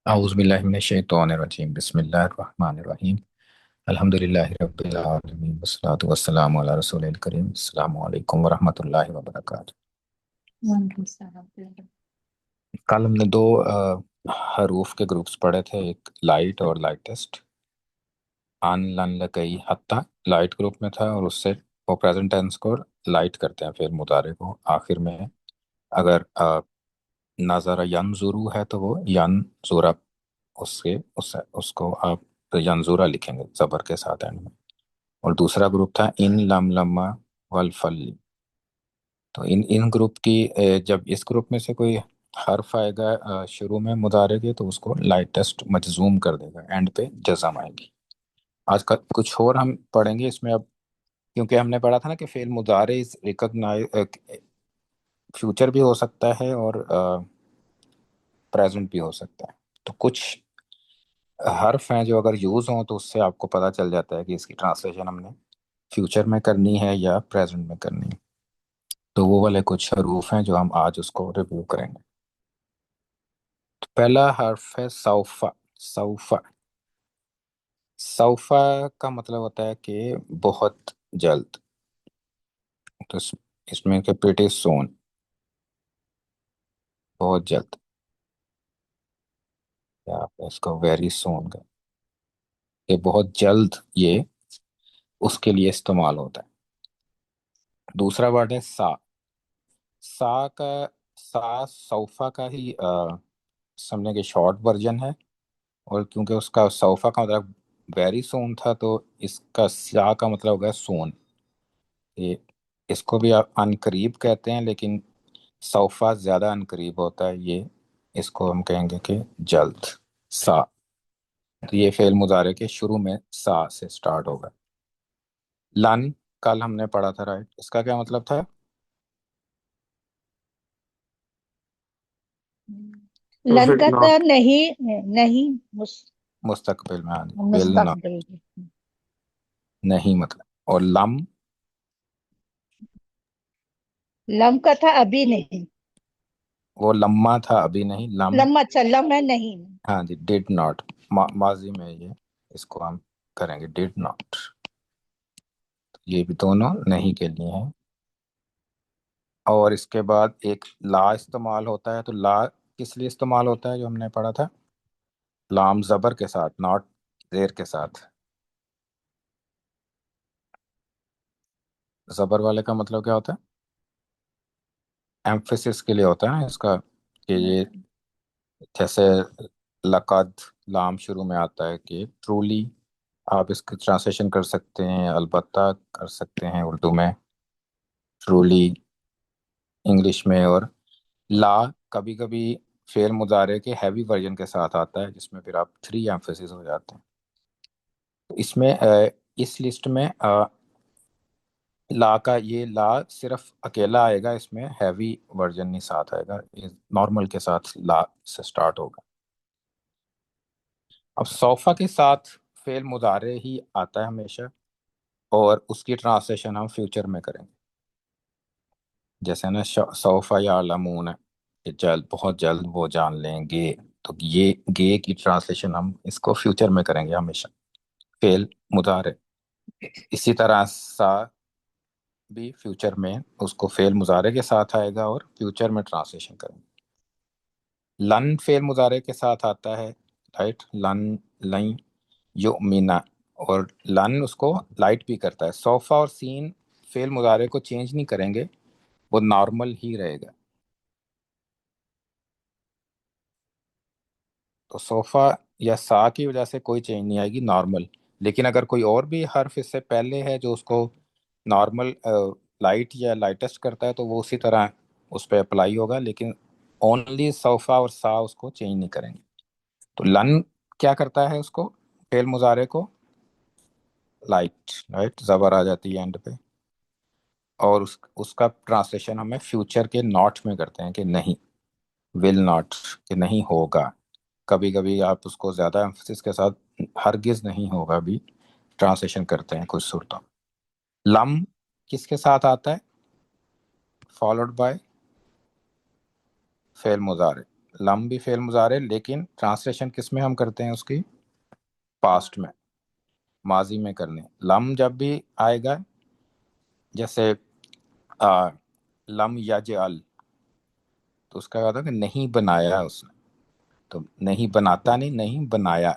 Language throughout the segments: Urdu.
اعوذ باللہ من الشیطان الرجیم بسم اللہ الرحمن الرحیم الحمدللہ رب العالمین والصلاة والسلام علی رسول الکریم السلام علیکم ورحمۃ اللہ وبرکاتہ۔ وعلیکم السلام۔ کل ہم نے دو حروف کے گروپس پڑھے تھے، ایک لائٹ اور لائٹسٹ۔ ان لن لکئی حتی لائٹ گروپ میں تھا، اور اس سے وہ پریزنٹ ٹینس کو لائٹ کرتے ہیں، فعل مضارع کو آخر میں اگر نظر ینظرو ہے تو وہ ینظر، اس کو آپ ینظورا لکھیں گے زبر کے ساتھ اینڈ میں۔ اور دوسرا گروپ تھا ان لم لما والفل۔ تو ان گروپ کی جب اس گروپ میں سے کوئی حرف آئے گا شروع میں مضارع کے، تو اس کو لائٹسٹ مجزوم کر دے گا، اینڈ پہ جزم آئے گی۔ آج کا کچھ اور ہم پڑھیں گے اس میں اب، کیونکہ ہم نے پڑھا تھا نا کہ فعل مضارع فیوچر بھی ہو سکتا ہے اور پریزنٹ بھی ہو سکتا ہے۔ تو کچھ حرف ہیں جو اگر یوز ہوں تو اس سے آپ کو پتہ چل جاتا ہے کہ اس کی ٹرانسلیشن ہم نے فیوچر میں کرنی ہے یا پریزنٹ میں کرنی ہے۔ تو وہ والے کچھ حروف ہیں جو ہم آج اس کو ریویو کریں گے۔ تو پہلا حرف ہے سوفا۔ سوفا سوفا کا مطلب ہوتا ہے کہ بہت جلد۔ تو اس میں کہ پریٹی سون، بہت جلد، یا آپ اس کو ویری سون کا، کہ بہت جلد یہ اس کے لیے استعمال ہوتا ہے۔ دوسرا ورڈ ہے سا۔ سا کا سوفا کا ہی سمجھنے کے شارٹ ورژن ہے، اور کیونکہ اس کا سوفا کا مطلب ویری سون تھا، تو اس کا سا کا مطلب ہوگا سون۔ یہ اس کو بھی آپ ان قریب کہتے ہیں، لیکن سوفا زیادہ ان قریب ہوتا ہے، یہ اس کو ہم کہیں گے کہ جلد، سا۔ تو یہ فعل مضارع کے شروع میں سا سے سٹارٹ ہوگا۔ لن کل ہم نے پڑھا تھا، رائٹ؟ اس کا کیا مطلب تھا؟ لن کا تو نہیں مستقبل میں، مستقبل۔ نہیں مطلب۔ اور لم لم کا تھا ابھی نہیں، وہ لمحہ تھا، ابھی نہیں، لم۔ لم اچھا لم ہے نہیں۔ ہاں جی، ڈیڈ ناٹ، ماضی میں یہ اس کو ہم کریں گے ڈیڈ ناٹ۔ یہ بھی دونوں نہیں کے لیے ہیں۔ اور اس کے بعد ایک لا استعمال ہوتا ہے۔ تو لا کس لیے استعمال ہوتا ہے جو ہم نے پڑھا تھا؟ لام زبر کے ساتھ، ناٹ زیر کے ساتھ۔ زبر والے کا مطلب کیا ہوتا ہے؟ ایمفیسس کے لیے ہوتا ہے نا اس کا، کہ یہ جیسے لقد لام شروع میں آتا ہے کہ ٹرولی، آپ اس کی ٹرانسلیشن کر سکتے ہیں، البتہ کر سکتے ہیں اردو میں، ٹرولی انگلش میں۔ اور لا کبھی کبھی فعل مضارع کے ہیوی ورژن کے ساتھ آتا ہے، جس میں پھر آپ 3 ایمفیسس ہو جاتے ہیں۔ تو اس میں اس لسٹ میں لا کا یہ لا صرف اکیلا آئے گا، اس میں ہیوی ورژن نہیں ساتھ آئے گا، نارمل کے ساتھ لا سے سٹارٹ ہوگا۔ اب صوفہ کے ساتھ فعل مضارع ہی آتا ہے ہمیشہ، اور اس کی ٹرانسلیشن ہم فیوچر میں کریں گے، جیسے نا سوفہ یعلمون، کہ جلد، بہت جلد وہ جان لیں گے۔ تو یہ گے کی ٹرانسلیشن ہم اس کو فیوچر میں کریں گے ہمیشہ، فعل مضارع۔ اسی طرح سا بھی فیوچر میں اس کو فعل مضارع کے ساتھ آئے گا اور فیوچر میں ٹرانسلیشن کریں گے۔ لن فعل مضارع کے ساتھ آتا ہے، رائٹ؟ لن، لن یؤمنا، اور لن اس کو لائٹ بھی کرتا ہے۔ صوفہ اور سین فعل مضارع کو چینج نہیں کریں گے، وہ نارمل ہی رہے گا۔ تو صوفہ یا سا کی وجہ سے کوئی چینج نہیں آئے گی، نارمل۔ لیکن اگر کوئی اور بھی حرف اس سے پہلے ہے جو اس کو نارمل لائٹ یا لائٹسٹ کرتا ہے، تو وہ اسی طرح اس پہ اپلائی ہوگا، لیکن اونلی صوفہ اور سا اس کو چینج نہیں کریں گے۔ تو لن کیا کرتا ہے اس کو، فعل مضارع کو لائٹ، رائٹ؟ زبر آ جاتی ہے اینڈ پہ، اور اس کا ٹرانسلیشن ہمیں فیوچر کے ناٹ میں کرتے ہیں، کہ نہیں، ول ناٹ، کہ نہیں ہوگا۔ کبھی کبھی آپ اس کو زیادہ ایمفسس کے ساتھ ہرگز نہیں ہوگا بھی ٹرانسلیشن کرتے ہیں کچھ صورتوں میں۔ لم کس کے ساتھ آتا ہے؟ فالوڈ بائی فعل مضارع، لم بھی فعل مضارع، لیکن ٹرانسلیشن کس میں ہم کرتے ہیں اس کی؟ پاسٹ میں، ماضی میں کرنے۔ لم جب بھی آئے گا، جیسے لم یجعل، تو اس کا کیا ہوتا ہے کہ نہیں بنایا اس نے، تو نہیں بناتا نہیں، نہیں بنایا،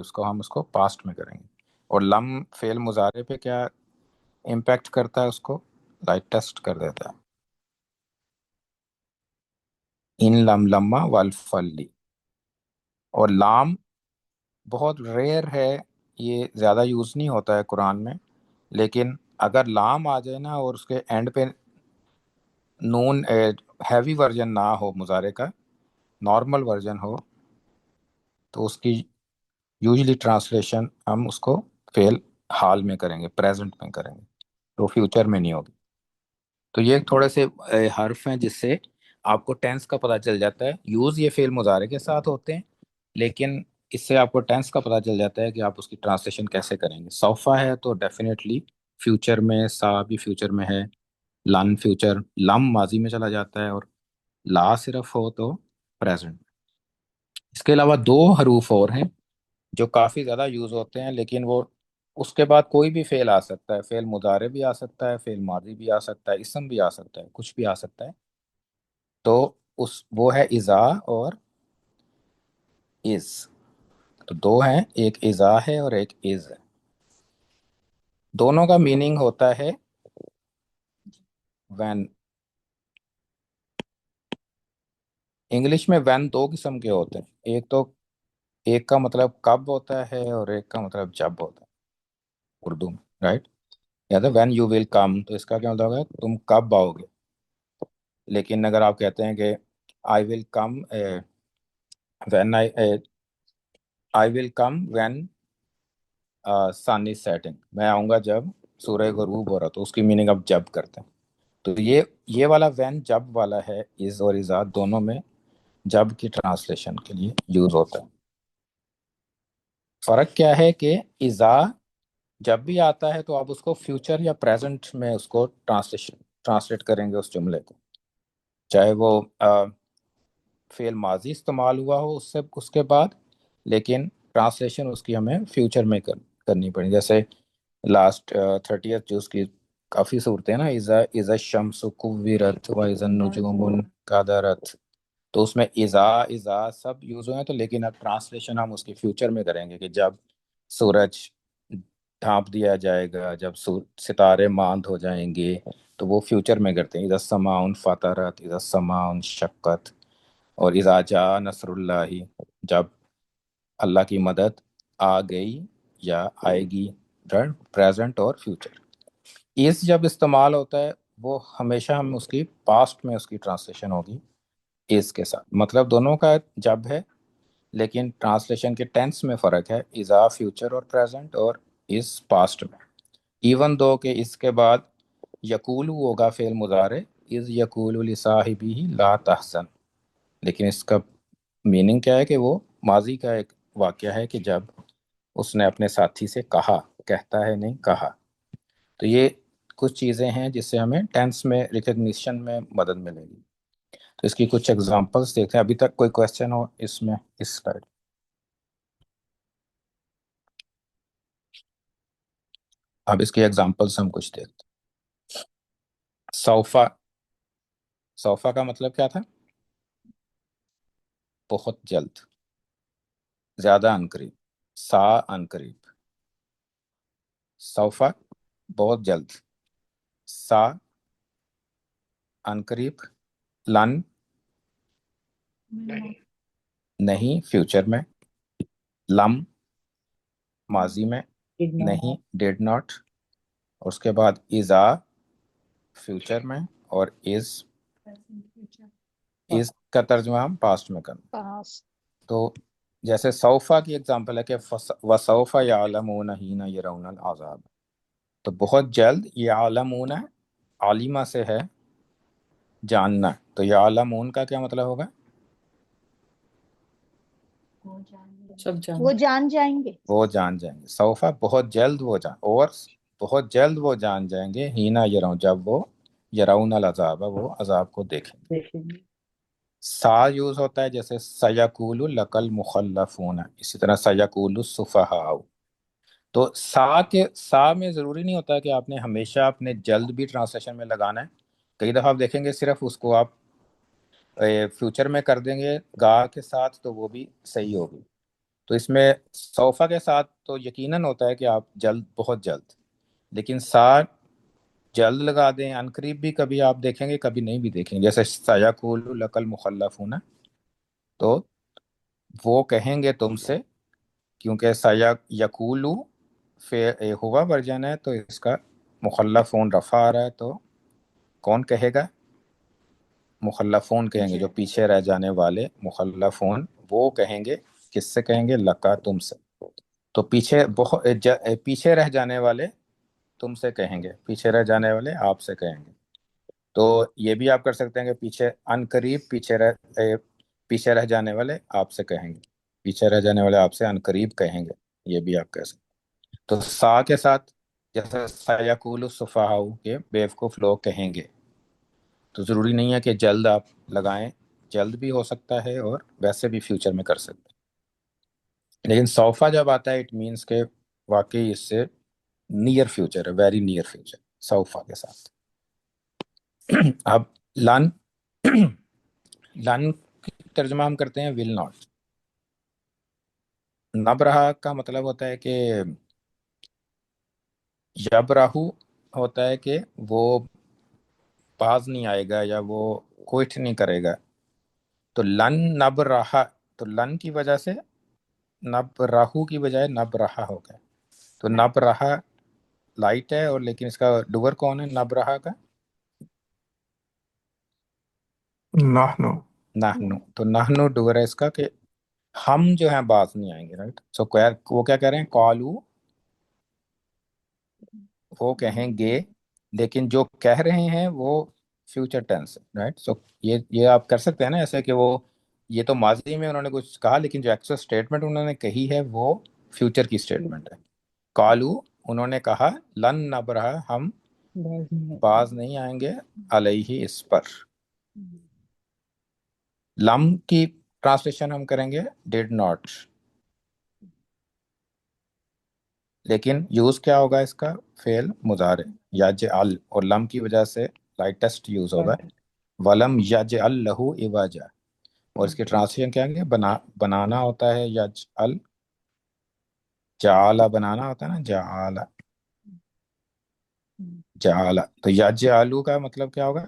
اس کو ہم اس کو پاسٹ میں کریں گے۔ اور لم فعل مضارع پہ کیا امپیکٹ کرتا ہے؟ اس کو لائٹ ٹیسٹ کر دیتا ہے۔ ان لم لما والفلی، اور لام بہت ریئر ہے، یہ زیادہ یوز نہیں ہوتا ہے قرآن میں، لیکن اگر لام آ جائے نا اور اس کے اینڈ پہ نون ہیوی ورژن نہ ہو مضارع کا، نارمل ورژن ہو، تو اس کی یوزلی ٹرانسلیشن ہم اس کو فعل حال میں کریں گے، پریزنٹ میں کریں گے، تو فیوچر میں نہیں ہوگی۔ تو یہ تھوڑے سے حرف ہیں جس سے آپ کو ٹینس کا پتہ چل جاتا ہے۔ یوز یہ فعل مضارع کے ساتھ ہوتے ہیں، لیکن اس سے آپ کو ٹینس کا پتہ چل جاتا ہے کہ آپ اس کی ٹرانسلیشن کیسے کریں گے۔ سوفا ہے تو ڈیفینیٹلی فیوچر میں، سا بھی فیوچر میں ہے، لن فیوچر، لم ماضی میں چلا جاتا ہے، اور لا صرف ہو تو پریزنٹ۔ اس کے علاوہ دو حروف اور ہیں جو کافی زیادہ یوز ہوتے ہیں، لیکن وہ اس کے بعد کوئی بھی فعل آ سکتا ہے، فعل مضارع بھی آ سکتا ہے، فعل ماضی بھی آ سکتا ہے، اسم بھی آ سکتا ہے، کچھ بھی آ سکتا ہے۔ تو وہ ہے اذا اور از۔ تو دو ہیں، ایک اذا ہے اور ایک از ہے۔ دونوں کا میننگ ہوتا ہے وین۔ انگلش میں وین دو قسم کے ہوتے ہیں، ایک کا مطلب کب ہوتا ہے اور ایک کا مطلب جب ہوتا ہے اردو میں، رائٹ؟ یا تو وین یو ول کم، تو اس کا کیا مطلب ہے؟ تم کب آؤ گے۔ لیکن اگر آپ کہتے ہیں کہ I will come when I will come when sun is setting, میں آؤں گا جب سورج غروب ہو رہا، تو اس کی میننگ اب جب کرتے ہیں۔ تو یہ والا وین جب والا ہے، از اور ازاد دونوں میں جب کی ٹرانسلیشن کے لیے یوز ہوتا ہے۔ فرق کیا ہے کہ ازا جب بھی آتا ہے تو آپ اس کو فیوچر یا پریزنٹ میں اس کو ٹرانسلیٹ کریں گے اس جملے کو، چاہے وہ فعل ماضی استعمال ہوا ہو اس کے بعد، لیکن ٹرانسلیشن اس کی ہمیں فیوچر میں کرنی پڑے، جیسے لاسٹ 30th جو اس کی کافی صورتیں ہیں نا، اذا الشمس کورت و اذا النجوم انکدرت، تو اس میں اذا سب یوز ہوئے ہیں، تو لیکن اب ٹرانسلیشن ہم اس کی فیوچر میں کریں گے کہ جب سورج ڈھانپ دیا جائے گا، جب ستارے ماند ہو جائیں گے، تو وہ فیوچر میں کرتے ہیں۔ اذا السماء انفطرت، اذا السماء انشقت، اور اذا جاء نصر اللہ، جب اللہ کی مدد آ گئی یا آئے گی، پریزنٹ اور فیوچر۔ اس جب استعمال ہوتا ہے وہ ہمیشہ ہم اس کی پاسٹ میں اس کی ٹرانسلیشن ہوگی اس کے ساتھ، مطلب دونوں کا جب ہے، لیکن ٹرانسلیشن کے ٹینس میں فرق ہے، اذا فیوچر اور پریزنٹ، اور اس پاسٹ میں۔ ایون دو کہ اس کے بعد یقول ہوگا فعل مضارع، از یقول لصاحبہ لا تحزن، لیکن اس کا میننگ کیا ہے کہ وہ ماضی کا ایک واقعہ ہے کہ جب اس نے اپنے ساتھی سے کہا، کہتا ہے نہیں کہا۔ تو یہ کچھ چیزیں ہیں جس سے ہمیں ٹینس میں ریکگنیشن میں مدد ملے گی۔ تو اس کی کچھ ایگزامپلس دیکھتے ہیں۔ ابھی تک کوئی کویسچن ہو اس میں، اس سلائڈ؟ اب اس کی ایگزامپلس ہم کچھ دیکھتے ہیں۔ سوفا، سوفا کا مطلب کیا تھا؟ بہت جلد، زیادہ عنقریب، سا عنقریب، سوفا بہت جلد، سا عنقریب، لن نہیں فیوچر میں، لم ماضی میں، نہیں ڈیڈ ناٹ، اور اس کے بعد ایزا فیوچر میں، اور از کا ترجمہ ہم پاسٹ میں کریں۔ پاس تو جیسے سوفا کی ایگزامپل ہے کہ وسوف یعلمون حین یرون العذاب، تو بہت جلد، یعلمون عالمہ سے ہے جاننا، تو یعلمون کا کیا مطلب ہوگا؟ وہ جان جائیں گے، وہ جان جائیں گے۔ سوفا بہت جلد وہ جان، اور بہت جلد وہ جان جائیں گے، ہینا یرون جب وہ یرون العذاب وہ عذاب کو دیکھیں گے۔ سا یوز ہوتا ہے جیسے سیقول لکل مخلفون، اسی طرح سیقول السفہاء. تو سا میں ضروری نہیں ہوتا کہ آپ نے ہمیشہ اپنے جلد بھی ٹرانسلیشن میں لگانا ہے. کئی دفعہ آپ دیکھیں گے صرف اس کو آپ فیوچر میں کر دیں گے گا کے ساتھ تو وہ بھی صحیح ہوگی. تو اس میں سوفا کے ساتھ تو یقیناً ہوتا ہے کہ آپ جلد، بہت جلد. لیکن سا جلد لگا دیں عنقریب بھی کبھی آپ دیکھیں گے، کبھی نہیں بھی دیکھیں گے. جیسے سیقول لک المخلفون، تو وہ کہیں گے تم سے، کیونکہ یقولو ہوا ورژن ہے تو اس کا مخلفون رفع آ رہا ہے، تو کون کہے گا؟ مخلفون کہیں گے، جو پیچھے رہ جانے والے مخلفون وہ کہیں گے. کس سے کہیں گے؟ لکا، تم سے. تو پیچھے پیچھے رہ جانے والے تم سے کہیں گے، پیچھے رہ جانے والے آپ سے کہیں گے. تو یہ بھی آپ کر سکتے ہیں کہ پیچھے ان قریب پیچھے رہ جانے والے آپ سے کہیں گے، پیچھے رہ جانے والے آپ سے ان قریب کہیں گے. یہ بھی آپ کہہ سکتے ہیں. تو سا کے ساتھ جیسے سیقول السفہاء کے بیوقوف لوگ کہیں گے، تو ضروری نہیں ہے کہ جلد آپ لگائیں، جلد بھی ہو سکتا ہے اور ویسے بھی فیوچر میں کر سکتے ہیں. لیکن سوفا جب آتا ہے اٹ مینس کہ واقعی اس سے نیئر فیوچر ہے، ویری نیئر فیوچر سوفا کے ساتھ. اب لن لن کی ترجمہ ہم کرتے ہیں ول ناٹ. نبرہ کا مطلب ہوتا ہے کہ یبرہو ہوتا ہے کہ وہ باز نہیں آئے گا یا وہ کوئٹ نہیں کرے گا. تو لن نبرہ، تو لن کی وجہ سے نبرہو کی بجائے نبرہ ہو گیا. تو نبرہ لائٹ ہے، اور لیکن اس کا ڈور کون ہے نبرہ کا؟ نحنو. نحنو. تو نحنو ڈور ہے اس کا کہ ہم جو ہیں باز نہیں آئیں گے. رائٹ. سو وہ کیا کہہ رہے ہیں؟ قالو، وہ کہیں گے، لیکن جو کہہ رہے ہیں وہ فیوچر ٹینس ہے. رائٹ. سو یہ آپ کر سکتے ہیں نا ایسے کہ وہ، یہ تو ماضی میں انہوں نے کچھ کہا، لیکن جو ایکچوئل اسٹیٹمنٹ انہوں نے کہی ہے وہ فیوچر کی اسٹیٹمنٹ ہے. قالو، انہوں نے کہا، لن نبرہ، ہم باز نہیں آئیں گے، علیہ، اس پر. لم کی ٹرانسلیشن ہم کریں گے ڈیڈ ناٹ. لیکن یوز کیا ہوگا اس کا؟ فعل مضارع یجعل، اور لم کی وجہ سے لائٹسٹ یوز ہوگا. ولم یجعل لہ عوجا. اور اس کی ٹرانسلیشن کیا ہے؟ بنانا ہوتا ہے یجعل، جعل بنانا ہوتا ہے نا، جعل جعل. تو یجعلو کا مطلب کیا ہوگا؟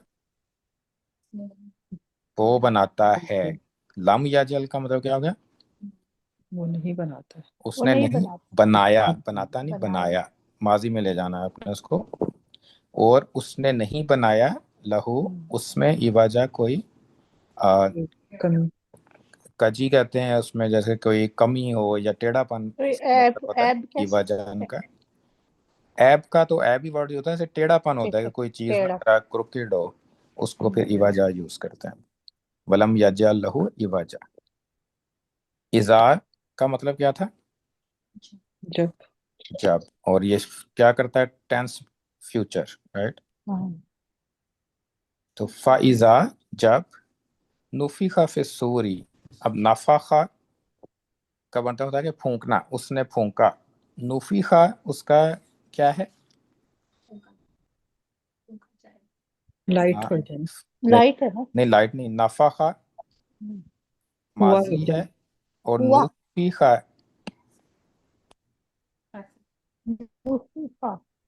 وہ بناتا ہے. لم یجعل کا مطلب کیا ہوگا؟ وہ نہیں بناتا ہے. اس وہ نے نہیں نہیں بناتا. بنایا، بناتا نہیں بنایا، ماضی میں لے جانا ہے اپنے اس کو. اور اس نے نہیں بنایا لہو، اس میں ایواجہ کوئی کمی. کجی کہتے ہیں اس میں، جیسے کوئی کمی ہو یا ٹیڑھا پن، اس کا ایب مطلب ہوتا ہے ایب ایواجہ کیسے؟ کا. ایب کا تو ایب ہی ورڈ ہوتا ہے، جیسے ٹیڑھا پن ہوتا ہے کہ کوئی چیز ٹیڑھا. ذرا کروکیڈ ہو، اس کو پھر ایواجہ یوز کرتے ہیں. ولم یجعل لہو ایواجہ. اذا کا مطلب کیا تھا؟ جب. جب. اور یہ کیا کرتا ہے؟ Tense future. رائٹ. تو فَإِذَا، جب، نفخ فی الصوری. اب نفخ کا مطلب ہوتا ہے کہ پھونکنا، اس نے پھونکا. نفخ اس کا کیا ہے؟ لائٹ ہاں، ہو جائے. لائٹ ہے نا. نہیں لائٹ نہیں، نفخ ہوا ماضی ہوتا ہے، ہے. اور ہوا. نفخ،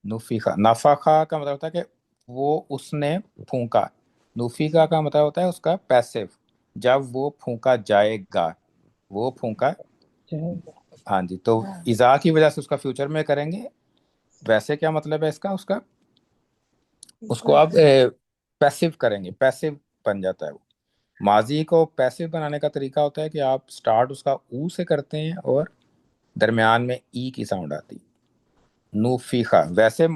نفخ نفخ کا مطلب ہوتا ہے کہ وہ اس نے پھونکا. نفخ کا مطلب ہوتا ہے اس کا پیسو، جب وہ پھونکا جائے گا، وہ پھونکا. ہاں جی. تو اذا کی وجہ سے اس کا فیوچر میں کریں گے. ویسے کیا مطلب ہے اس کا؟ اس کو آپ پیسو کریں گے، پیسو بن جاتا ہے وہ. ماضی کو پیسو بنانے کا طریقہ ہوتا ہے کہ آپ سٹارٹ اس کا او سے کرتے ہیں اور درمیان میں ای کی ساؤنڈ آتی. نوفیخا، ویسے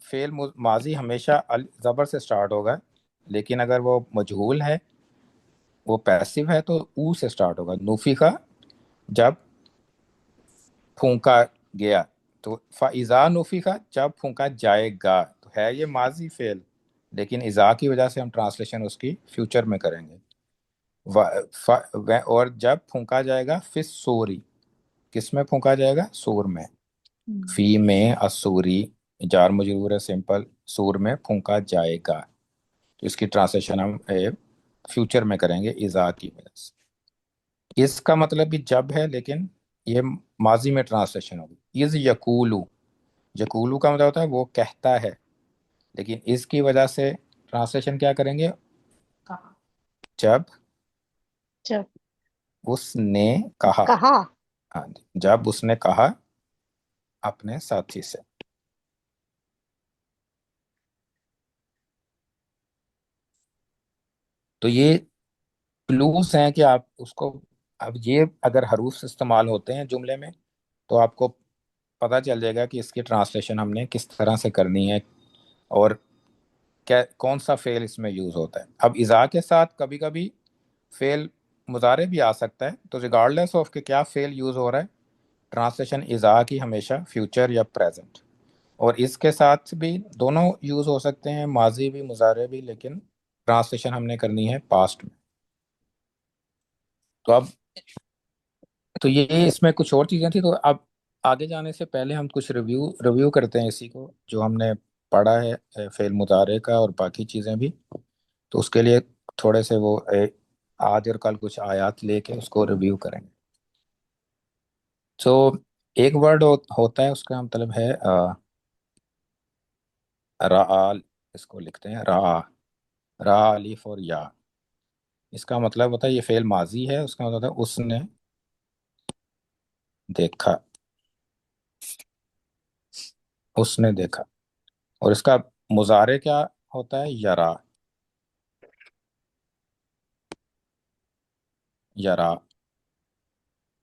فعل ماضی ہمیشہ زبر سے سٹارٹ ہوگا، لیکن اگر وہ مجہول ہے، وہ پیسو ہے، تو او سے سٹارٹ ہوگا. نوفیخا، جب پھونکا گیا. تو فَإِذَا نُفِخَ، جب پھونکا جائے گا. تو ہے یہ ماضی فعل، لیکن اذا کی وجہ سے ہم ٹرانسلیشن اس کی فیوچر میں کریں گے. اور جب پھونکا جائے گا فی سوری، کس میں پھونکا جائے گا؟ سور میں. فی میں اسوری، جار مجرور ہے سمپل، سور میں پھونکا جائے گا. تو اس کی ٹرانسلیشن ہم فیوچر میں کریں گے اذا کی وجہ سے. اس کا مطلب بھی جب ہے، لیکن یہ ماضی میں ٹرانسلیشن ہوگی. از یقولو، یقولو کا مطلب ہوتا ہے وہ کہتا ہے، لیکن اس کی وجہ سے ٹرانسلیشن کیا کریں گے؟ جب جب اس نے کہا. کہا. ہاں جی، جب اس نے کہا اپنے ساتھی سے. تو یہ کلوز ہیں کہ آپ اس کو، اب یہ اگر حروف استعمال ہوتے ہیں جملے میں تو آپ کو پتہ چل جائے گا کہ اس کی ٹرانسلیشن ہم نے کس طرح سے کرنی ہے، اور کیا کون سا فعل اس میں یوز ہوتا ہے. اب اذا کے ساتھ کبھی کبھی فعل مضارع بھی آ سکتا ہے، تو ریگارڈلیس آف کہ کیا فعل یوز ہو رہا ہے، ٹرانسلیشن اذا کی ہمیشہ فیوچر یا پریزنٹ. اور اس کے ساتھ بھی دونوں یوز ہو سکتے ہیں، ماضی بھی مضارع بھی، لیکن ٹرانسلیشن ہم نے کرنی ہے پاسٹ میں. تو اب تو یہ اس میں کچھ اور چیزیں تھیں. تو اب آگے جانے سے پہلے ہم کچھ ریویو کرتے ہیں اسی کو جو ہم نے پڑھا ہے فعل مضارع کا اور باقی چیزیں بھی. تو اس کے لیے تھوڑے سے وہ آج اور کل کچھ آیات لے کے اس کو ریویو کریں گے. سو ایک ورڈ ہوتا ہے، اس کا مطلب ہے رعال، اس کو لکھتے ہیں را، را الف اور یا. اس کا مطلب ہوتا ہے یہ فعل ماضی ہے، اس کا مطلب ہوتا ہے اس نے دیکھا، اس نے دیکھا. اور اس کا مضارع کیا ہوتا ہے؟ یرا، یرا.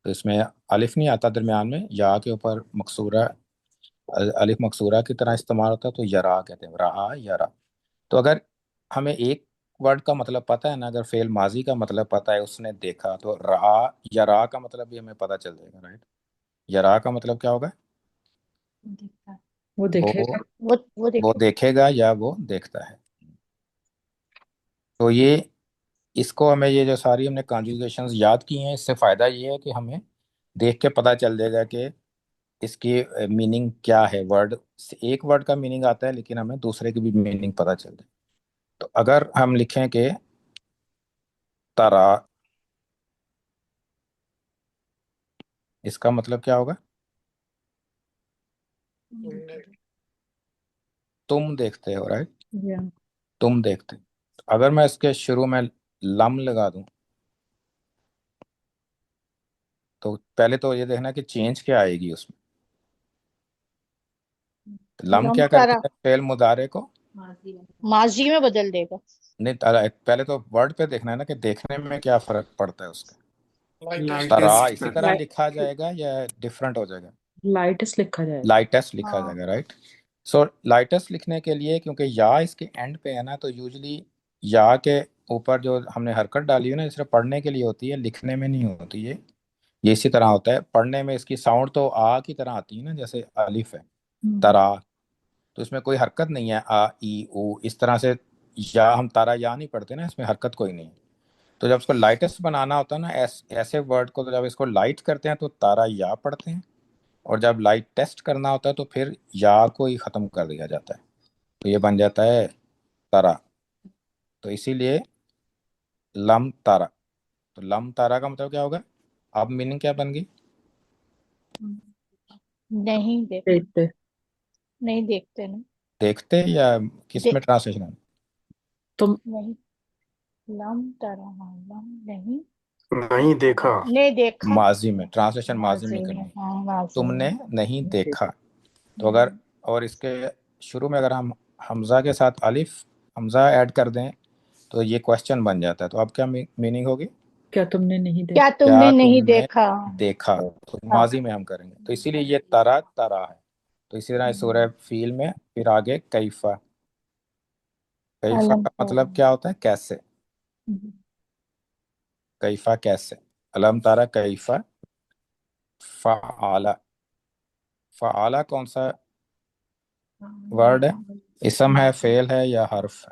تو اس میں الف نہیں آتا درمیان میں، یا کے اوپر مقصورہ، الف مقصورہ کی طرح استعمال ہوتا ہے، تو یرا کہتے ہیں، رہا یرا. تو اگر ہمیں ایک ورڈ کا مطلب پتہ ہے نا، اگر فعل ماضی کا مطلب پتہ ہے اس نے دیکھا، تو رہا یرا کا مطلب بھی ہمیں پتہ چل جائے گا، رائٹ. یرا کا مطلب کیا ہوگا؟ وہ دیکھے وہ گا. وہ وہ دیکھے. دیکھے گا یا وہ دیکھتا ہے. تو یہ اس کو ہمیں یہ جو ساری ہم نے کانجوگیشنز یاد کی ہیں، اس سے فائدہ یہ ہے کہ ہمیں دیکھ کے پتہ چل جائے گا کہ اس کی میننگ کیا ہے. ورڈ ایک ورڈ کا میننگ آتا ہے، لیکن ہمیں دوسرے کی بھی میننگ پتہ چل جائے. تو اگر ہم لکھیں کہ ترا، اس کا مطلب کیا ہوگا؟ تم دیکھتے ہو، رائٹ. یا تم دیکھتے. اگر میں اس کے شروع میں لم لگا دوں تو پہلے تو یہ دیکھنا کہ چینج کیا آئے گی اس میں. لم لم کیا کرتی کرا ہے فعل مضارع کو؟ ماضی میں بدل دے گا. نہیں، پہلے تو ورڈ پہ دیکھنا ہے نا کہ دیکھنے میں کیا فرق پڑتا ہے اس کا. ترا اسی طرح لکھا جائے گا یا ڈفرنٹ ہو جائے گا؟ لائٹس لکھا جائے گا. لائٹسٹ لکھا ہاں. جائے گا، رائٹ. سو لائٹسٹ لکھنے کے لیے کیونکہ یا اس کے اینڈ پہ ہے نا، تو یوزلی یا کے اوپر جو ہم نے حرکت ڈالی ہے نا، صرف پڑھنے کے لیے ہوتی ہے، لکھنے میں نہیں ہوتی ہے. یہ اسی طرح ہوتا ہے، پڑھنے میں اس کی ساؤنڈ تو آ کی طرح آتی ہے نا، جیسے الف ہے ترا، تو اس میں کوئی حرکت نہیں ہے آ ای او اس طرح سے. یا ہم تارا یا نہیں پڑھتے نا، اس میں حرکت کوئی نہیں ہے. تو جب اس کو لائٹسٹ بنانا ہوتا ہے نا ایسے ورڈ کو، تو جب اس کو لائٹ کرتے ہیں تو تارا یا پڑھتے ہیں، اور جب لائٹ ٹیسٹ کرنا ہوتا ہے تو پھر یا کو ہی ختم کر دیا جاتا ہے، تو یہ بن جاتا ہے تارا. تو اسی لیے لم تارا. تو لم تارا کا مطلب کیا ہوگا؟ اب میننگ کیا بن گئی؟ نہیں دیکھ دیکھتے. نہیں دیکھتے نا. دیکھتے یا کس میں ٹرانسلیشن ہے؟ تم نہیں. لم ترا، لم نہیں نہیں دیکھا. نہیں دیکھا. ماضی میں ٹرانسلیشن ماضی میں ماضی میں، کرنی ہے. ہاں ماضی تم نے میں. نہیں دیکھا. تو اگر اور اس کے شروع میں اگر ہم حمزہ کے ساتھ الف حمزہ ایڈ کر دیں تو یہ کوشچن بن جاتا ہے. تو اب کیا میننگ ہوگی؟ کیا تم نے نہیں کیا دیکھا؟ تم کیا نے نہیں تم نے دیکھا. دیکھا. تو ماضی میں ہم کریں گے، تو اسی لیے یہ ترا ترا ہے. تو اسی طرح سورہ فیل میں پھر آگے کیفا. کیفا علم کا ترا. مطلب کیا ہوتا ہے؟ کیسے. کیفا کیسے. علم تارا کیفا فعال. فعال کون سا ورڈ ہے؟ اسم ہے، فعل ہے یا حرف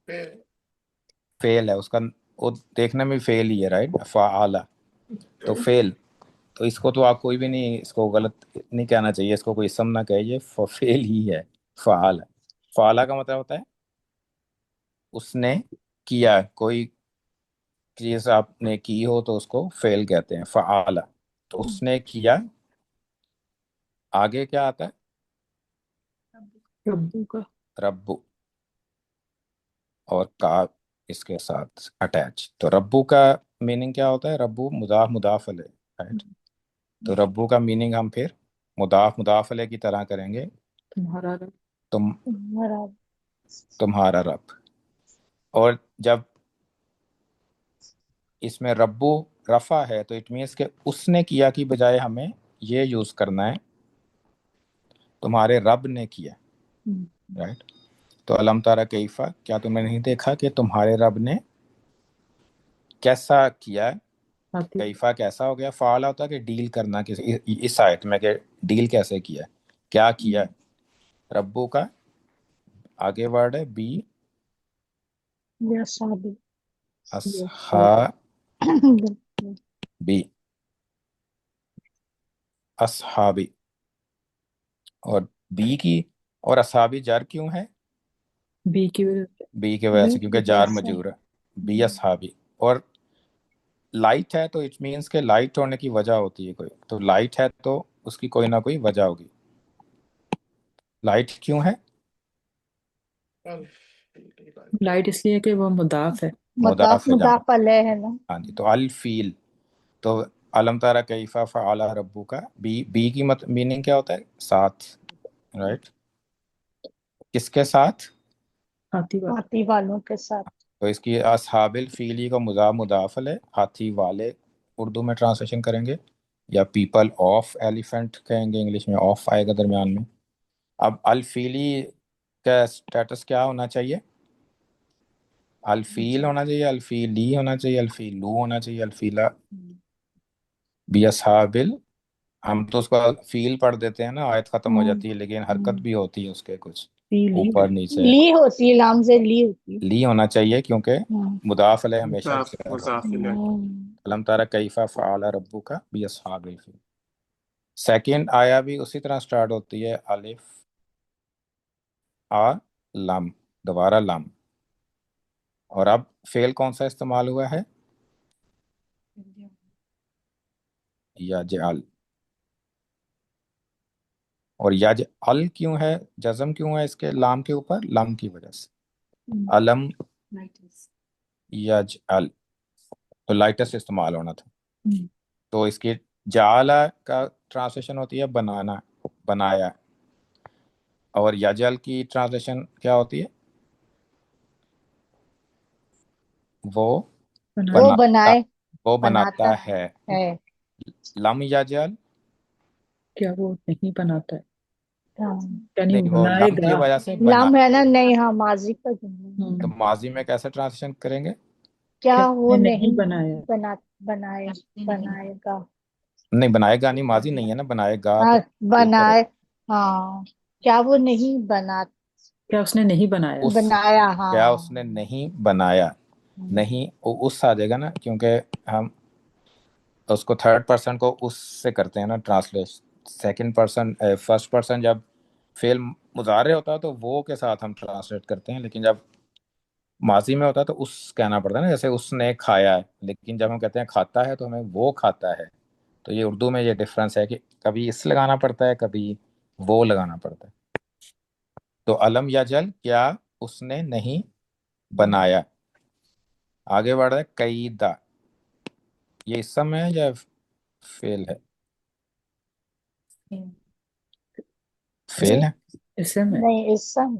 ہے؟ فعل ہے. اس کا وہ دیکھنے میں فیل ہی ہے رائٹ، فعال تو فیل، تو اس کو تو آپ کوئی بھی نہیں اس کو غلط نہیں کہنا چاہیے، اس کو کوئی اسم نہ کہیے، فیل ہی ہے فعال۔ فعال کا مطلب ہوتا ہے اس نے کیا، کوئی چیز آپ نے کی ہو تو اس کو فعل کہتے ہیں فعال، تو اس نے کیا، آگے کیا آتا ہے ربو کا رب، اور کا اس کے ساتھ اٹیچ، تو ربو کا میننگ کیا ہوتا ہے، ربو مضاف مضاف علیہ رائٹ، تو ربو کا میننگ ہم پھر مضاف مضاف علیہ کی طرح کریں گے، تمہارا رب، تم تمہارا تمہارا رب، اور جب اس میں ربو رفع ہے تو اٹ مینس کہ اس نے کیا کی بجائے ہمیں یہ یوز کرنا ہے تمہارے رب نے کیا رائٹ، تو علم تارا کیفا، کیا تم نے نہیں دیکھا کہ تمہارے رب نے کیسا کیا ہے، آتی کیفا کیسا ہو گیا، فعال ہوتا ہے کہ ڈیل کرنا، اس آیت میں کہ ڈیل کیسے کیا ہے، کیا کیا ہے ربو کا، آگے ورڈ ہے بی یا صابر اصحابی، اصحابی، اور بی کی اور اصحابی جار کیوں ہے، بی کی وجہ سے، بی کی وجہ سے کیونکہ جار مجرور ہے، بی اصحابی، اور لائٹ ہے تو اٹ مینس کہ لائٹ ہونے کی وجہ ہوتی ہے کوئی، تو لائٹ ہے تو اس کی کوئی نہ کوئی وجہ ہوگی، لائٹ کیوں ہے، لائٹ اس لیے کہ وہ مضاف ہے، مضاف ہے جانا، مضاف علیہ ہے نا. ہاں جی، تو الفیل، تو علم تارا کیفا فعل ربو کا، بی کی میننگ کیا ہوتا ہے ساتھ رائٹ، کس کے ساتھ، آتی بات ہاتھی والوں کے ساتھ. تو اس کی اصحاب الفیلی کو مضاف مضاف ہے، ہاتھی والے اردو میں ٹرانسلیشن کریں گے، یا پیپل آف ایلیفینٹ کہیں گے، انگلش میں آف آئے گا درمیان میں۔ اب الفیلی کا اسٹیٹس کیا ہونا چاہیے، الفیل ہونا چاہیے، الفیلی ہونا چاہیے، الفیلو ہونا چاہیے، الفیلا بی اصحاب ہم تو اس کو فیل پڑھ دیتے ہیں نا، آیت ختم ہو جاتی ہے، لیکن حرکت بھی ہوتی ہے اس کے کچھ فیل ہی اوپر نیچے، لی ہوتی ہے، لام سے لی ہوتی ہے. لی ہونا چاہیے کیونکہ ہوں. مضاف علیہ ہمیشہ مضاف الیہ۔ علم تارا کیفا فعل ربو کا بی اصحاب الفیل۔ سیکنڈ آیا بھی اسی طرح سٹارٹ ہوتی ہے، الف آ لم، دوبارہ لم، اور اب فعل کون سا استعمال ہوا ہے، یجعل، اور یجعل کیوں ہے، جزم کیوں ہے اس کے لام کے اوپر، لم کی وجہ سے، علم یجعل، تو لائٹس استعمال ہونا تھا، تو اس کی جعلا کا ٹرانسلیشن ہوتی ہے بنانا، بنایا، اور یجعل کی ٹرانسلیشن کیا ہوتی ہے، وہ وہ بنانا، بناتا، بنائے، وہ بناتا بناتا ہے، ہے. لم یجعل، کیا وہ نہیں بناتا ہے، ہاں. یعنی نہیں، وہ وہ بنائے لم کی گا، وجہ سے لام بنا، ہے نا، نہیں ہاں ماضی کا جملہ. تو ماضی میں کیسے ٹرانسلیشن کریں گے، کیا کہ وہ اس نے نہیں نہیں بنایا، بنائے، بنائے گا. نہیں بنائے گا، نہیں ماضی نہیں ہے نا، بنائے گا ہاں تو اوپر ہے، بنائے، ہاں کیا وہ نہیں کیا اس نے نہیں بنایا، اس، بنایا. کیا ہاں. اس نے نہیں بنایا، نہیں اس آ جائے گا نا، کیونکہ ہم اس کو تھرڈ پرسن کو اس سے کرتے ہیں نا translate, second person first person جب فعل مضارع ہوتا ہے تو وہ کے ساتھ ہم ٹرانسلیٹ کرتے ہیں، لیکن جب ماضی میں ہوتا ہے تو اس کہنا پڑتا ہے نا، جیسے اس نے کھایا ہے، لیکن جب ہم کہتے ہیں کھاتا ہے تو ہمیں وہ کھاتا ہے، تو یہ اردو میں یہ ڈفرنس ہے کہ کبھی اس لگانا پڑتا ہے، کبھی وہ لگانا پڑتا ہے، تو علم یجل، کیا اس نے نہیں بنایا، آگے بڑھ رہا ہے قیدا، یہ اسم ہے یا فعل ہے، فعل ہے، اسے میں نہیں اس سم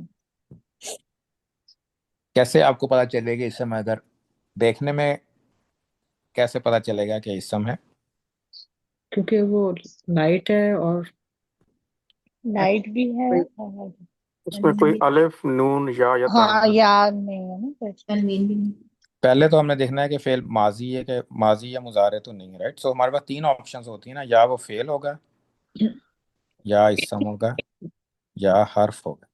کیسے آپ کو پتا چلے گا اسم ہے، اگر دیکھنے میں کیسے پتا چلے گا کہ اسم ہے، کیونکہ وہ لائٹ ہے اور لائٹ بھی ہے کوئی اور اس میں کوئی الف نون یا ہاں تنوین، یاد نہیں ہے نا کچھ. پہلے تو ہم نے دیکھنا ہے کہ فعل ماضی ہے کہ ماضی یا مضارع تو نہیں ہے رائٹ، سو ہمارے پاس تین آپشنز ہوتی ہیں نا، یا وہ فعل ہوگا، یا اسم ہوگا، یا حرف ہوگا،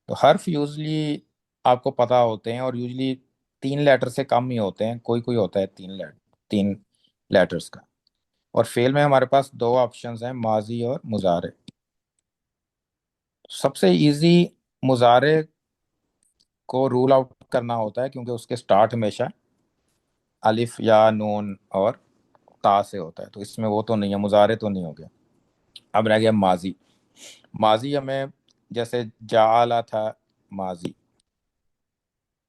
تو حرف یوزلی آپ کو پتا ہوتے ہیں، اور یوزلی 3 لیٹر سے کم ہی ہوتے ہیں، کوئی کوئی ہوتا ہے 3 لیٹرز کا. اور فعل میں ہمارے پاس 2 آپشنز ہیں، ماضی اور مضارع. سب سے ایزی مضارع کو رول آؤٹ کرنا ہوتا ہے، کیونکہ اس کے سٹارٹ ہمیشہ الف یا نون اور تا سے ہوتا ہے. تو اس میں وہ تو نہیں ہے، مضارع تو نہیں ہو گیا. اب رہ گیا ماضی. ماضی ہمیں جیسے جعلا تھا ماضی،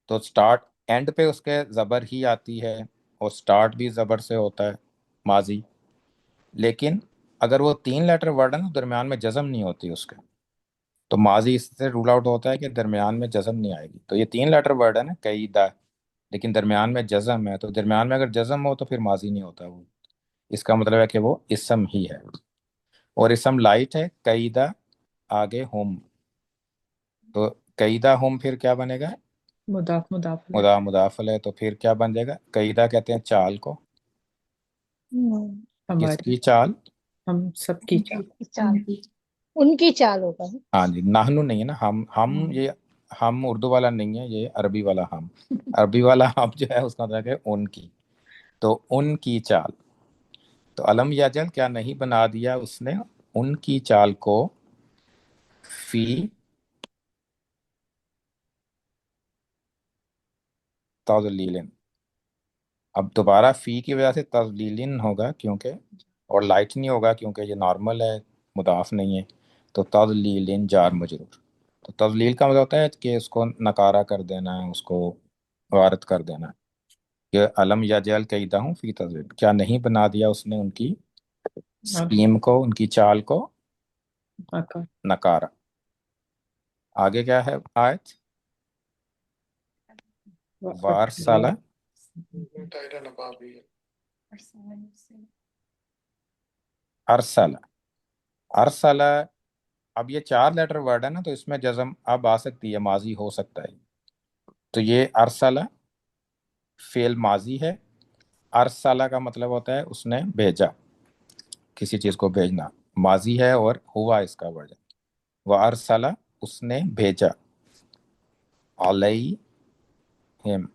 تو سٹارٹ اینڈ پہ اس کے زبر ہی آتی ہے، اور سٹارٹ بھی زبر سے ہوتا ہے ماضی. لیکن اگر وہ 3 لیٹر ورڈ ہے نا، درمیان میں جزم نہیں ہوتی اس کے، تو ماضی اس سے رول آؤٹ ہوتا ہے کہ درمیان میں جزم نہیں آئے گی. تو یہ 3 لیٹر ورڈ ہے نا، قیدا، لیکن درمیان میں جزم ہے، تو درمیان میں اگر جزم ہو تو پھر ماضی نہیں ہوتا وہ. اس کا مطلب ہے کہ وہ اسم ہی ہے. اور اسم لائٹ ہے، قیدا آگے ہم، تو قیدا ہم پھر کیا بنے گا؟ مضاف مضاف علیہ. مضافل ہے، تو پھر کیا بن جائے گا؟ قیدا کہتے ہیں چال کو. کس ہماری، کی چال؟ ہم سب کی چال. چال، ان کی چال ہوگا. ہاں جی، نحنو نہیں ہے نا، ہم یہ ہم اردو والا نہیں ہے، یہ عربی والا ہم. عربی والا ہم جو ہے اس کا مطلب ہے ان کی، تو ان کی چال. تو علم یجل، کیا نہیں بنا دیا اس نے ان کی چال کو، فی تضلیل. اب دوبارہ فی کی وجہ سے تضلیل ہوگا، کیونکہ اور لائٹ نہیں ہوگا کیونکہ یہ نارمل ہے، مضاف نہیں ہے. تو تضلیل جار مجرور. تو تضلیل کا مطلب ہوتا ہے کہ اس کو نکارہ کر دینا ہے، اس کو غارت کر دینا ہے. کہ علم یجعل کیدہم فی تضلیل، کیا نہیں بنا دیا اس نے ان کی اسکیم کو، ان کی چال کو آقا. نکارہ. آگے کیا ہے آیت؟ وارسالہ ارسلہ. ارسلہ، اب یہ 4 لیٹر ورڈ ہے نا، تو اس میں جزم اب آ سکتی ہے، ماضی ہو سکتا ہے. تو یہ ارسلہ فعل ماضی ہے. ارسلہ کا مطلب ہوتا ہے اس نے بھیجا، کسی چیز کو بھیجنا، ماضی ہے اور ہوا اس کا ورڈ. وہ ارسلہ اس نے بھیجا، علیہم،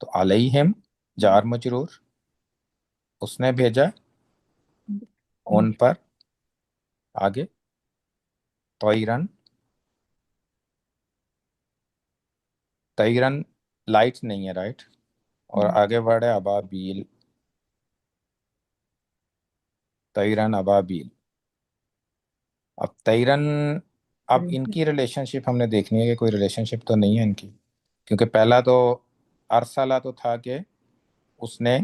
تو علیہم جار مجرور، اس نے بھیجا ان پر. آگے طیرن، طیرن لائٹ نہیں ہے رائٹ. اور آگے ورڈ ہے ابابیل، طیرن ابابیل. اب طیرن، اب ان کی ریلیشن شپ ہم نے دیکھنی ہے کہ کوئی ریلیشن شپ تو نہیں ہے ان کی، کیونکہ پہلا تو ارسلہ تو تھا کہ اس نے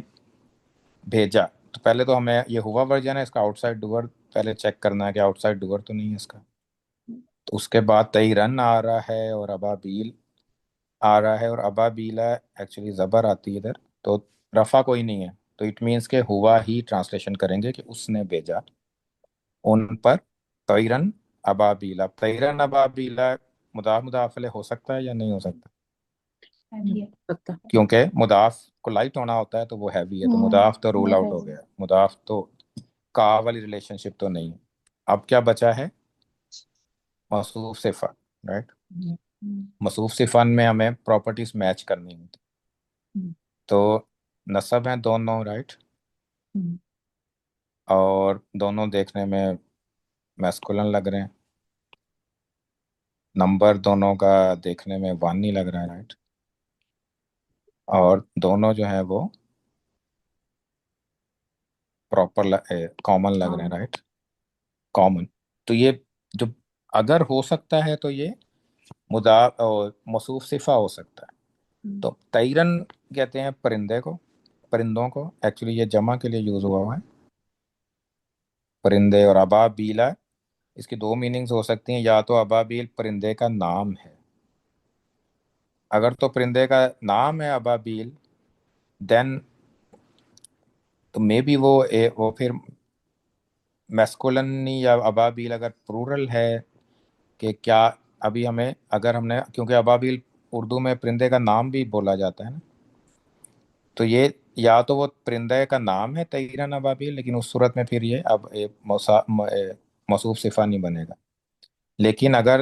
بھیجا. تو پہلے تو ہمیں یہ ہوا ورجن ہے، اس کا آؤٹ سائڈ ڈور پہلے چیک کرنا ہے کہ آؤٹ سائڈ ڈور تو نہیں ہے اس کا. تو اس کے بعد طیرن آ رہا ہے اور ابابیل آ رہا ہے، اور ابابیلا ایکچولی زبر آتی ہے ادھر، تو رفع کوئی نہیں ہے. تو اٹ مینس کہ ہوا ہی ٹرانسلیشن کریں گے کہ اس نے بھیجا ان پر طیرن ابابیلا. طیرن ابابیلا مضاف مضاف علیہ ہو سکتا ہے یا نہیں ہو سکتا؟ سکتا. کیونکہ مضاف کو لائٹ ہونا ہوتا ہے تو وہ ہیوی ہے، تو مضاف تو رول آؤٹ ہو گیا، مضاف تو کا والی ریلیشن شپ تو نہیں ہے. اب کیا بچا ہے؟ موصوف صفہ، رائٹ. موصوف صفہ میں ہمیں پراپرٹیز میچ کرنی ہوتی. تو نصب ہیں دونوں، رائٹ، اور دونوں دیکھنے میں میسکولن لگ رہے ہیں. نمبر دونوں کا دیکھنے میں 1 نہیں لگ رہا ہے، رائٹ. اور دونوں جو ہیں وہ پراپر کامن لگ رہے ہیں، رائٹ، کامن. تو یہ جو اگر ہو سکتا ہے تو یہ موصوف صفہ ہو سکتا ہے. تو طیرن کہتے ہیں پرندے کو، پرندوں کو، ایکچولی یہ جمع کے لیے یوز ہوا ہے پرندے. اور ابابیلا، اس کی 2 میننگز ہو سکتی ہیں، یا تو ابابیل پرندے کا نام ہے. اگر تو پرندے کا نام ہے ابابیل، دین تو مے بی وہ پھر میسکولن، یا ابابیل اگر پلورل ہے کہ کیا. ابھی ہمیں اگر ہم نے، کیونکہ ابابیل اردو میں پرندے کا نام بھی بولا جاتا ہے نا، تو یہ یا تو وہ پرندے کا نام ہے طیرن ابابیل، لیکن اس صورت میں پھر یہ اب موصوف صفہ نہیں بنے گا. لیکن اگر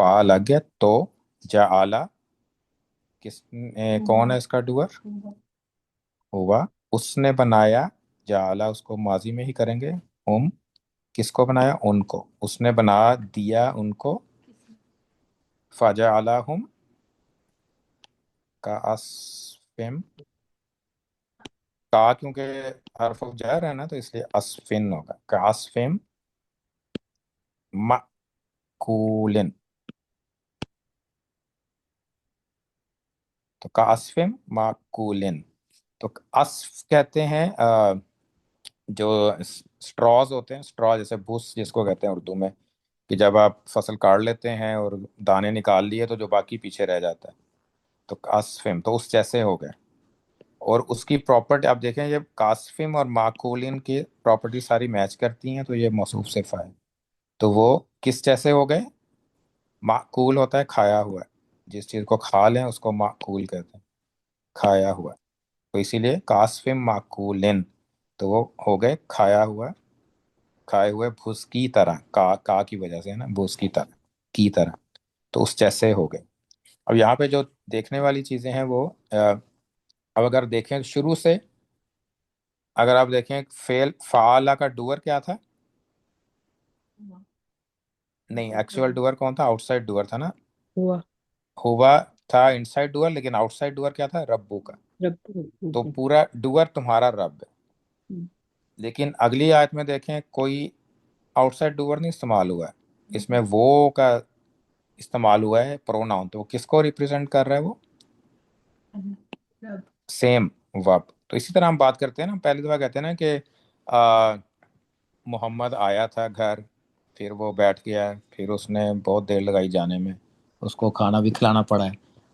فا لگ گیا تو جعلا کون ہے اس کا ڈوور؟ ہوا. اس نے بنایا، جعلا اس کو ماضی میں ہی کریں گے. ہم کس کو بنایا؟ ان کو. اس نے بنا دیا ان کو. فجعلہم کعصفم. کا کیونکہ حرف جر ہے نا تو اس لیے اسفن ہوگا. کعصفم مأکولن. تو کعصفم مأکولن. تو اسف کہتے ہیں جو سٹراز ہوتے ہیں، سٹرا جیسے بھوس جس کو کہتے ہیں اردو میں، کہ جب آپ فصل کاٹ لیتے ہیں اور دانے نکال لیے تو جو باقی پیچھے رہ جاتا ہے، تو کاسفم تو اس جیسے ہو گئے. اور اس کی پراپرٹی آپ دیکھیں، یہ کاسفم اور معقولین کی پراپرٹی ساری میچ کرتی ہیں، تو یہ موصوف صفہ ہے. تو وہ کس جیسے ہو گئے؟ معقول ہوتا ہے کھایا ہوا ہے، جس چیز کو کھا لیں اس کو معقول کہتے ہیں، کھایا ہوا. تو اسی لیے کاسفم معقولن، تو وہ ہو گئے کھایا ہوا، کھائے ہوئے بھوس کی طرح. کا کی وجہ سے ہے نا، بھوس کی طرح، کی طرح. تو اس جیسے ہو گئے. اب یہاں پہ جو دیکھنے والی چیزیں ہیں وہ اب اگر دیکھیں شروع سے، اگر آپ دیکھیں فعل فعالہ کا ڈوور کیا تھا؟ نہیں، ایکچوئل ڈوور کون تھا؟ آؤٹ سائڈ ڈوور تھا نا. ہوا ہوا تھا ان سائڈ ڈوور، لیکن آؤٹ سائڈ ڈوور کیا تھا؟ ربو کا. رب تو پورا ڈوور تمہارا رب ہے. لیکن اگلی آیت میں دیکھیں کوئی آؤٹ سائڈ ڈوور نہیں استعمال ہوا ہے، اس میں وہ کا استعمال ہوا ہے پروناؤن. تو وہ کس کو ریپرزینٹ کر رہا ہے؟ وہ سیم وب. تو اسی طرح ہم بات کرتے ہیں نا، پہلی دفعہ کہتے ہیں نا کہ محمد آیا تھا گھر، پھر وہ بیٹھ گیا، پھر اس نے بہت دیر لگائی جانے میں، اس کو کھانا بھی کھلانا پڑا ہے.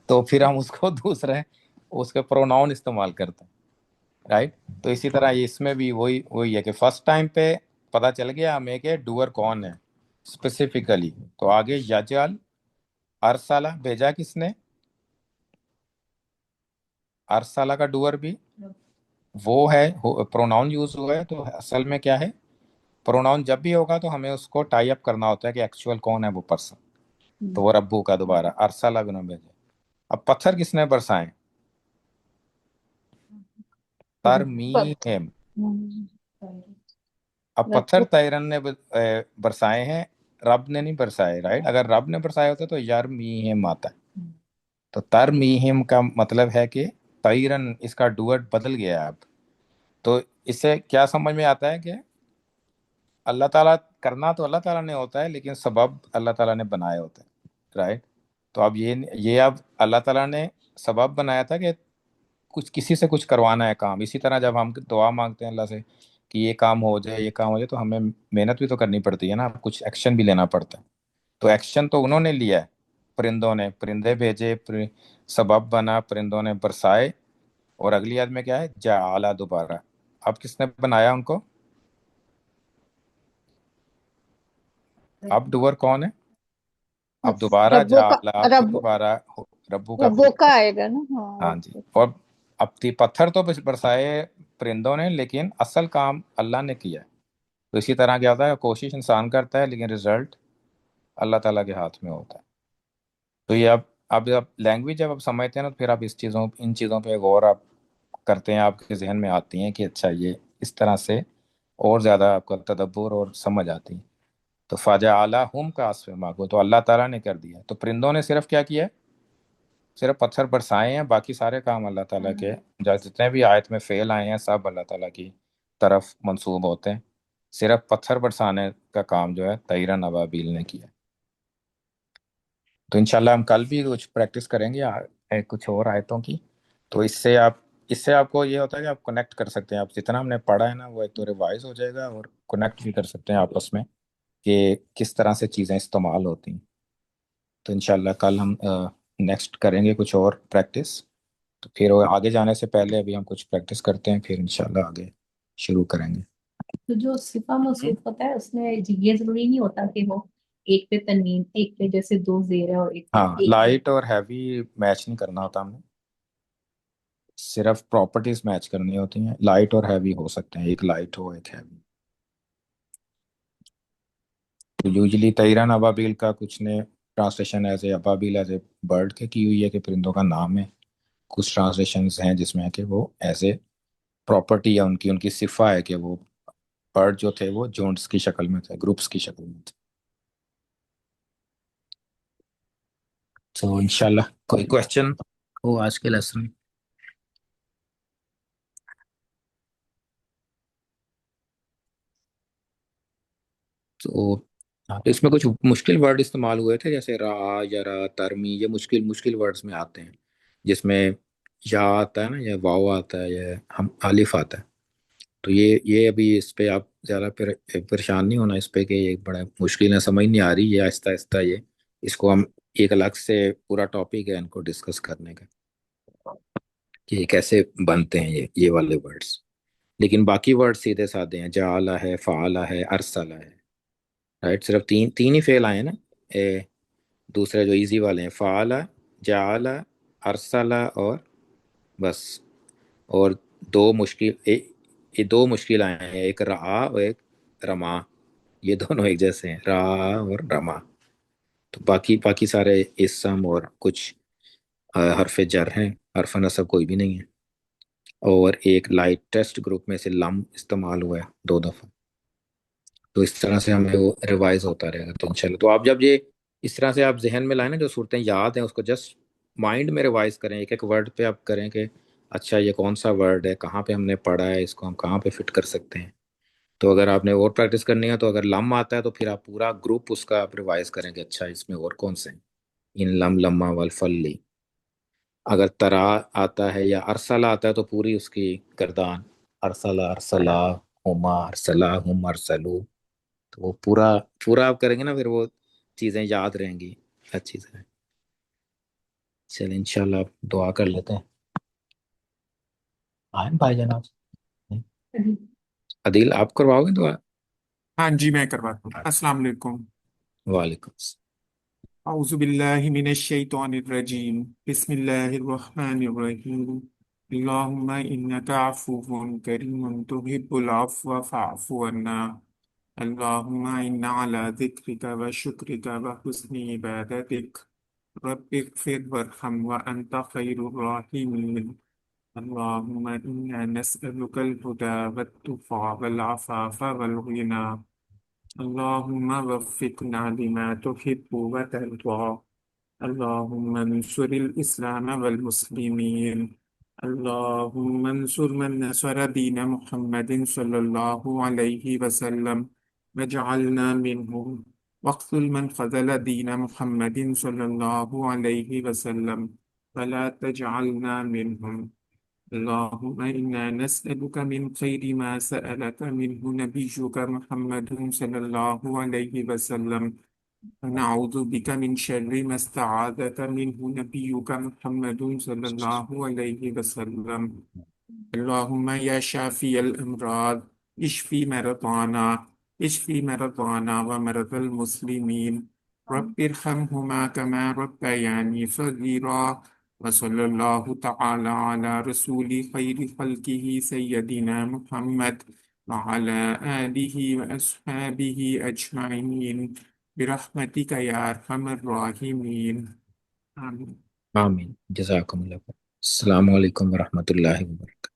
تو پھر ہم اس کو دوسرے اس کے پروناؤن استعمال کرتے ہیں، رائٹ. تو اسی طرح اس میں بھی وہی ہے کہ فرسٹ ٹائم پہ پتہ چل گیا ہمیں کہ ڈوور کون ہے اسپیسیفکلی. تو آگے یجعل، ارسالہ بھیجا کس نے؟ ارسالہ کا ڈوور بھی وہ ہے، پروناؤن یوز ہوا ہے. تو اصل میں کیا ہے؟ پروناؤن جب بھی ہوگا تو ہمیں اس کو ٹائی اپ کرنا ہوتا ہے کہ ایکچوئل کون ہے وہ پرسن. تو وہ ربو کا دوبارہ ارسالہ بنا بھیجے. اب پتھر کس نے برسائے؟ ترمیم. اب پتھر تیرن نے برسائے ہیں، رب نے نہیں برسائے، رائٹ. اگر رب نے برسائے ہوتے تو یرمیہم آتا ہے. تو ترمیہم کا مطلب ہے کہ تیرن، اس کا ڈوور بدل گیا ہے اب. تو اس سے کیا سمجھ میں آتا ہے کہ اللہ تعالیٰ کرنا تو اللہ تعالیٰ نے ہوتا ہے، لیکن سبب اللہ تعالیٰ نے بنائے ہوتے ہیں، رائٹ. تو اب یہ اب اللہ تعالیٰ نے سبب بنایا تھا کہ کسی سے کچھ کروانا ہے کام. اسی طرح جب ہم دعا مانگتے ہیں اللہ سے کہ یہ کام ہو جائے، یہ کام ہو جائے، تو ہمیں محنت بھی تو کرنی پڑتی ہے نا، کچھ ایکشن بھی لینا پڑتا ہے. تو ایکشن تو انہوں نے لیا ہے، پرندوں نے، پرندے بھیجے، سبب بنا، پرندوں نے برسائے. اور اگلی آیت میں کیا ہے؟ جعلا دوبارہ. اب کس نے بنایا ان کو؟ اب ڈوور کون ہے؟ اب دوبارہ ربو کا جعلا، پھر رب دوبارہ ربو کا ربو کا آئے گا نا. ہاں جی. اور اب پتھر تو برسائے پرندوں نے، لیکن اصل کام اللہ نے کیا ہے. تو اسی طرح کیا ہوتا ہے، کوشش انسان کرتا ہے لیکن رزلٹ اللہ تعالیٰ کے ہاتھ میں ہوتا ہے. تو یہ اب لینگویج جب آپ سمجھتے ہیں نا، تو پھر آپ ان چیزوں پہ غور آپ کرتے ہیں، آپ کے ذہن میں آتی ہیں کہ اچھا یہ اس طرح سے اور زیادہ آپ کا تدبر اور سمجھ آتی ہے. تو فجعلہم کعصف مأکول، تو اللہ تعالیٰ نے کر دیا. تو پرندوں نے صرف کیا کیا ہے؟ صرف پتھر برسائے ہیں، باقی سارے کام اللہ تعالیٰ کے، جتنے بھی آیت میں فعل آئے ہیں سب اللہ تعالیٰ کی طرف منسوب ہوتے ہیں. صرف پتھر برسانے کا کام جو ہے طیرن ابابیل نے کیا. تو انشاءاللہ ہم کل بھی کچھ پریکٹس کریں گے کچھ اور آیتوں کی. تو اس سے آپ کو یہ ہوتا ہے کہ آپ کنیکٹ کر سکتے ہیں. آپ جتنا ہم نے پڑھا ہے نا وہ ایک تو ریوائز ہو جائے گا، اور کنیکٹ بھی کر سکتے ہیں آپس میں کہ کس طرح سے چیزیں استعمال ہوتی ہیں. تو انشاءاللہ کل ہم نیکسٹ کریں گے کچھ اور پریکٹس. تو پھر آگے جانے سے پہلے ابھی ہم کچھ پریکٹس کرتے ہیں، پھر انشاءاللہ آگے شروع کریں گے. تو جو صفہ موصوف ہوتا ہے اس میں یہ ضروری نہیں ہوتا کہ وہ ایک پہ تنوین، ایک پہ جیسے دو زیر ہے اور ایک پہ ہاں، لائٹ اور ہیوی میچ نہیں کرنا ہوتا ہم نے، صرف پراپرٹیز میچ کرنی ہوتی ہیں. لائٹ اور ہیوی ہو سکتے ہیں، ایک لائٹ ہو ایک ہیوی. تو یوزلی طیران ابابیل کا کچھ نے translation as a Ababeel as a bird کے کی ہوئی ہے کہ پرندوں کا نام ہے، کچھ ٹرانسلیشنز ہیں جس میں ہے کہ وہ ایز اے پراپرٹی یا ان کی صفہ ہے کہ وہ برڈ جو تھے وہ جونٹس کی شکل میں تھے، گروپس کی شکل میں تھے. تو انشاءاللہ کوئی کویسچن ہو آج کے لیسن میں؟ تو اس میں کچھ مشکل ورڈ استعمال ہوئے تھے جیسے را، یرا، ترمی، یہ مشکل ورڈز میں آتے ہیں جس میں یا آتا ہے نا، یا واو آتا ہے، یا ہم الف آتا ہے. تو یہ ابھی اس پہ آپ زیادہ پریشان نہیں ہونا اس پہ کہ یہ بڑا مشکل ہے، سمجھ نہیں آ رہی، یہ آہستہ آہستہ اس کو ہم ایک الگ سے پورا ٹاپک ہے ان کو ڈسکس کرنے کا کہ یہ کیسے بنتے ہیں یہ والے ورڈز. لیکن باقی ورڈ سیدھے سادے ہیں، جعلہ ہے، فعلہ ہے، ارسلہ ہے، رائٹ. صرف تین ہی فعل آئے ہیں نا. دوسرے جو ایزی والے ہیں فعلہ، جعلہ، ارسلہ، اور بس. اور یہ دو مشکل آئے ہیں، ایک رعا اور ایک رما. یہ دونوں ایک جیسے ہیں، رعا اور رما. تو باقی سارے اسم اور کچھ حرف جر ہیں، حرف نصب کوئی بھی نہیں ہے. اور ایک لائٹ ٹیسٹ گروپ میں سے لم استعمال ہوا ہے 2 دفعہ. تو اس طرح سے ہمیں وہ ریوائز ہوتا رہے گا. تو انشاءاللہ تو آپ جب یہ اس طرح سے آپ ذہن میں لائیں نا، جو صورتیں یاد ہیں اس کو جسٹ مائنڈ میں ریوائز کریں، ایک ایک ورڈ پہ آپ کریں کہ اچھا یہ کون سا ورڈ ہے، کہاں پہ ہم نے پڑھا ہے، اس کو ہم کہاں پہ فٹ کر سکتے ہیں. تو اگر آپ نے اور پریکٹس کرنی ہے تو اگر لم آتا ہے تو پھر آپ پورا گروپ اس کا آپ ریوائز کریں کہ اچھا اس میں اور کون سے ہیں، ان لم، لما، والفلی. اگر ترا آتا ہے یا ارسلہ آتا ہے تو پوری اس کی گردان، ارسلہ، ارسلہ، ہما، ارسلہ، ہم، ارسلو. تو وہ پورا آپ کریں گے نا، پھر وہ چیزیں یاد رہیں گی اچھی طرح. چلیں انشاءاللہ آپ دعا کر لیتے ہیں. آئیں بھائی جناب، عدیل آپ کرواؤ گے دعا؟ ہاں جی میں کرواتا ہوں. السلام علیکم. وعلیکم السلام. اعوذ باللہ من الشیطان الرجیم. بسم اللہ الرحمن الرحیم. اللہم انکا عفو کریم تحب العفو فاعف عنا. اللہم انا علی ذکرک و شکرک و حسن عبادتک. رب اغفر وارحم وانت خیر الراحمین. اللہم انا نسألک الہدى والتقى والعفاف والغنى. اللهم وفقنا لما تحب وترضى. اللهم انصر الإسلام والمسلمين. اللهم انصر من نصر دين محمد صلى الله عليه وسلم واجعلنا منهم، واقتل من خذل دين محمد صلى الله عليه وسلم ولا تجعلنا منهم. اللهم إنا نسألك من خير ما سألك منه نبيك محمد صلى الله عليه وسلم ونعوذ بك من شر ما استعاذك منه نبيك محمد صلى الله عليه وسلم. اللهم يا شافي الأمراض اشفي مرضانا، اشفي مرضانا ومرضى المسلمين. رب ارحمهما كما ربياني صغيرا. وصلى الله تعالى على رسول خير خلقه سيدنا محمد وعلى آله وأصحابه أجمعين برحمتك يا أرحم الراحمين. آمين. آمین. جزاکم اللہ خیر. السلام علیکم ورحمۃ اللہ وبرکاتہ.